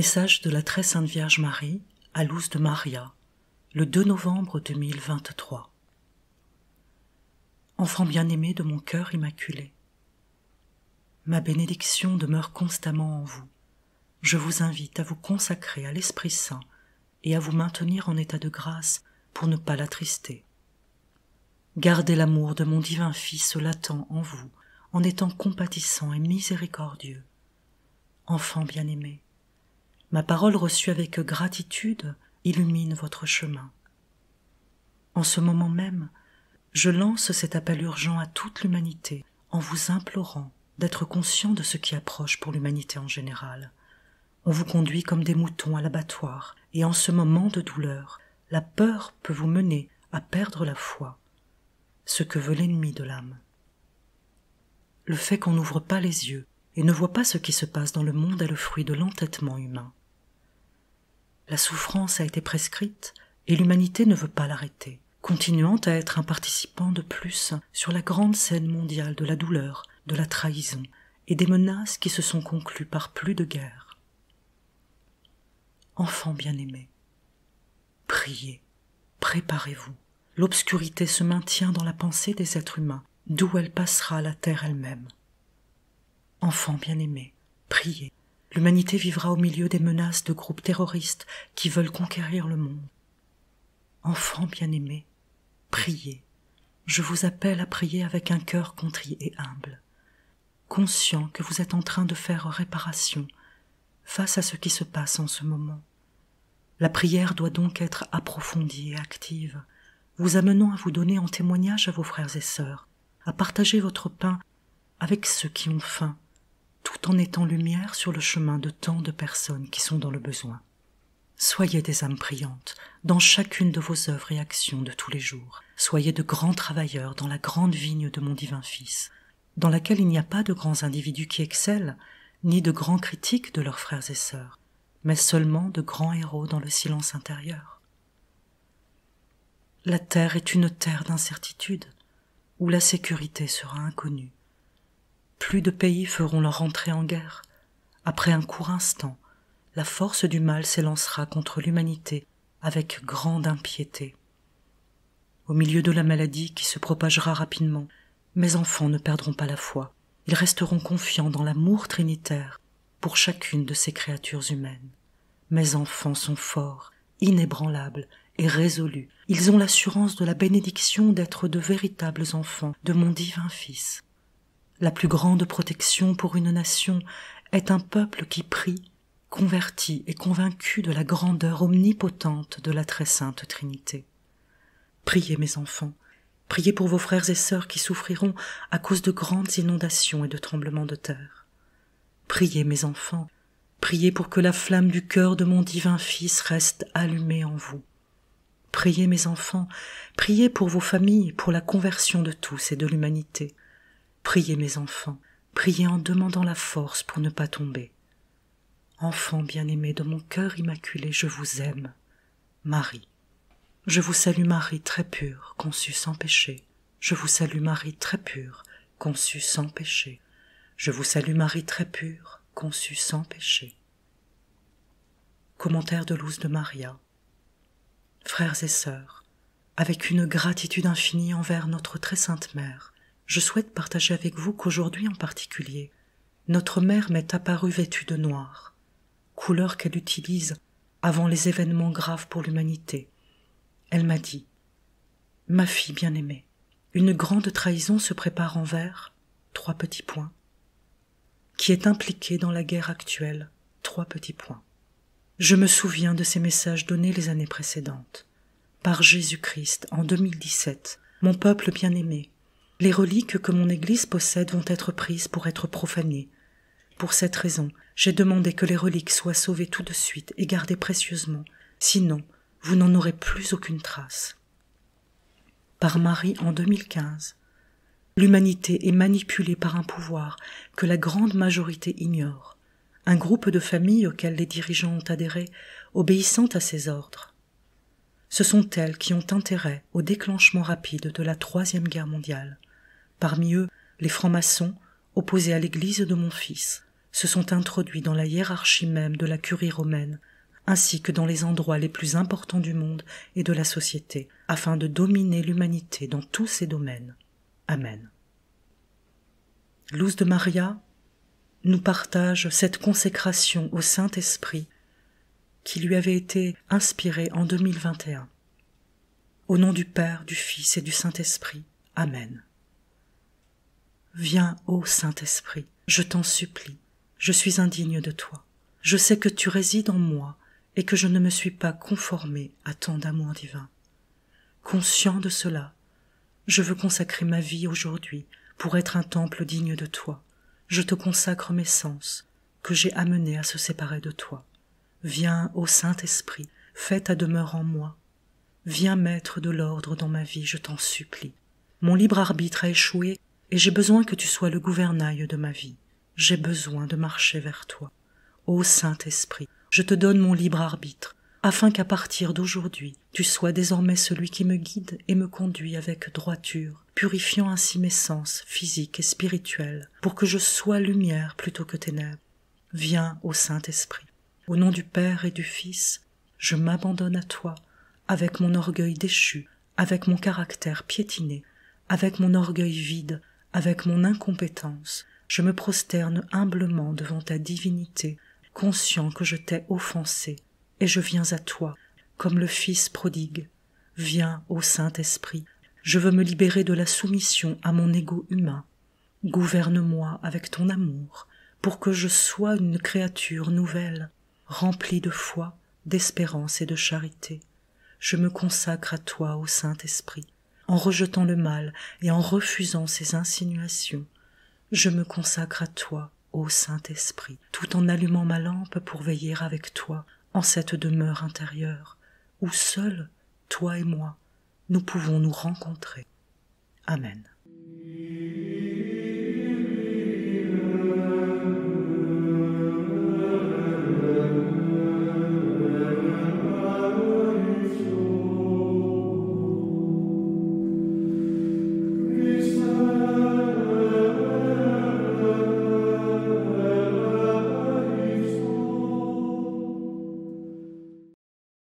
Message de la Très Sainte Vierge Marie à Luz de Maria, le 2 novembre 2023. Enfant bien-aimé de mon cœur immaculé, ma bénédiction demeure constamment en vous. Je vous invite à vous consacrer à l'Esprit Saint et à vous maintenir en état de grâce pour ne pas l'attrister. Gardez l'amour de mon divin Fils latent en vous, en étant compatissant et miséricordieux. Enfant bien-aimé, ma parole reçue avec gratitude illumine votre chemin. En ce moment même, je lance cet appel urgent à toute l'humanité en vous implorant d'être conscient de ce qui approche pour l'humanité en général. On vous conduit comme des moutons à l'abattoir, et en ce moment de douleur, la peur peut vous mener à perdre la foi, ce que veut l'ennemi de l'âme. Le fait qu'on n'ouvre pas les yeux et ne voit pas ce qui se passe dans le monde est le fruit de l'entêtement humain. La souffrance a été prescrite et l'humanité ne veut pas l'arrêter, continuant à être un participant de plus sur la grande scène mondiale de la douleur, de la trahison et des menaces qui se sont conclues par plus de guerres. Enfants bien-aimés, priez, préparez-vous. L'obscurité se maintient dans la pensée des êtres humains, d'où elle passera à la terre elle-même. Enfants bien-aimés, priez. L'humanité vivra au milieu des menaces de groupes terroristes qui veulent conquérir le monde. Enfants bien-aimés, priez. Je vous appelle à prier avec un cœur contrit et humble, conscient que vous êtes en train de faire réparation face à ce qui se passe en ce moment. La prière doit donc être approfondie et active, vous amenant à vous donner en témoignage à vos frères et sœurs, à partager votre pain avec ceux qui ont faim, tout en étant lumière sur le chemin de tant de personnes qui sont dans le besoin. Soyez des âmes priantes dans chacune de vos œuvres et actions de tous les jours. Soyez de grands travailleurs dans la grande vigne de mon divin Fils, dans laquelle il n'y a pas de grands individus qui excellent, ni de grands critiques de leurs frères et sœurs, mais seulement de grands héros dans le silence intérieur. La terre est une terre d'incertitude, où la sécurité sera inconnue. Plus de pays feront leur entrée en guerre. Après un court instant, la force du mal s'élancera contre l'humanité avec grande impiété. Au milieu de la maladie qui se propagera rapidement, mes enfants ne perdront pas la foi. Ils resteront confiants dans l'amour trinitaire pour chacune de ces créatures humaines. Mes enfants sont forts, inébranlables et résolus. Ils ont l'assurance de la bénédiction d'être de véritables enfants de mon divin Fils. La plus grande protection pour une nation est un peuple qui prie, converti et convaincu de la grandeur omnipotente de la très sainte Trinité. Priez mes enfants, priez pour vos frères et sœurs qui souffriront à cause de grandes inondations et de tremblements de terre. Priez mes enfants, priez pour que la flamme du cœur de mon divin Fils reste allumée en vous. Priez mes enfants, priez pour vos familles, pour la conversion de tous et de l'humanité. Priez mes enfants, priez en demandant la force pour ne pas tomber. Enfants bien-aimés de mon cœur immaculé, je vous aime. Marie. Je vous salue Marie très pure, conçue sans péché. Je vous salue Marie très pure, conçue sans péché. Je vous salue Marie très pure, conçue sans péché. Commentaire de Luz de Maria. Frères et sœurs, avec une gratitude infinie envers notre très sainte Mère, je souhaite partager avec vous qu'aujourd'hui en particulier, notre mère m'est apparue vêtue de noir, couleur qu'elle utilise avant les événements graves pour l'humanité. Elle m'a dit « Ma fille bien-aimée, une grande trahison se prépare envers, 3 petits points, qui est impliquée dans la guerre actuelle, 3 petits points. Je me souviens de ces messages donnés les années précédentes. Par Jésus-Christ, en 2017, mon peuple bien-aimé, les reliques que mon Église possède vont être prises pour être profanées. Pour cette raison, j'ai demandé que les reliques soient sauvées tout de suite et gardées précieusement, sinon vous n'en aurez plus aucune trace. Par Marie en 2015, l'humanité est manipulée par un pouvoir que la grande majorité ignore, un groupe de familles auxquelles les dirigeants ont adhéré, obéissant à ses ordres. Ce sont elles qui ont intérêt au déclenchement rapide de la Troisième Guerre mondiale. Parmi eux, les francs-maçons, opposés à l'Église de mon Fils, se sont introduits dans la hiérarchie même de la curie romaine, ainsi que dans les endroits les plus importants du monde et de la société, afin de dominer l'humanité dans tous ses domaines. Amen. Luz de Maria nous partage cette consécration au Saint-Esprit qui lui avait été inspirée en 2021. Au nom du Père, du Fils et du Saint-Esprit. Amen. Viens, ô Saint-Esprit, je t'en supplie, je suis indigne de toi. Je sais que tu résides en moi et que je ne me suis pas conformé à tant d'amour divin. Conscient de cela, je veux consacrer ma vie aujourd'hui pour être un temple digne de toi. Je te consacre mes sens, que j'ai amenés à se séparer de toi. Viens, ô Saint-Esprit, fais ta demeure en moi. Viens mettre de l'ordre dans ma vie, je t'en supplie. Mon libre arbitre a échoué et j'ai besoin que tu sois le gouvernail de ma vie. J'ai besoin de marcher vers toi. Ô Saint-Esprit, je te donne mon libre arbitre, afin qu'à partir d'aujourd'hui, tu sois désormais celui qui me guide et me conduit avec droiture, purifiant ainsi mes sens physiques et spirituels, pour que je sois lumière plutôt que ténèbres. Viens, ô Saint-Esprit. Au nom du Père et du Fils, je m'abandonne à toi, avec mon orgueil déchu, avec mon caractère piétiné, avec mon orgueil vide, avec mon incompétence. Je me prosterne humblement devant ta divinité, conscient que je t'ai offensé, et je viens à toi, comme le Fils prodigue. Viens, ô Saint-Esprit, je veux me libérer de la soumission à mon ego humain. Gouverne-moi avec ton amour, pour que je sois une créature nouvelle, remplie de foi, d'espérance et de charité. Je me consacre à toi, ô Saint-Esprit, en rejetant le mal et en refusant ses insinuations. Je me consacre à toi, ô Saint-Esprit, tout en allumant ma lampe pour veiller avec toi en cette demeure intérieure, où seuls, toi et moi, nous pouvons nous rencontrer. Amen.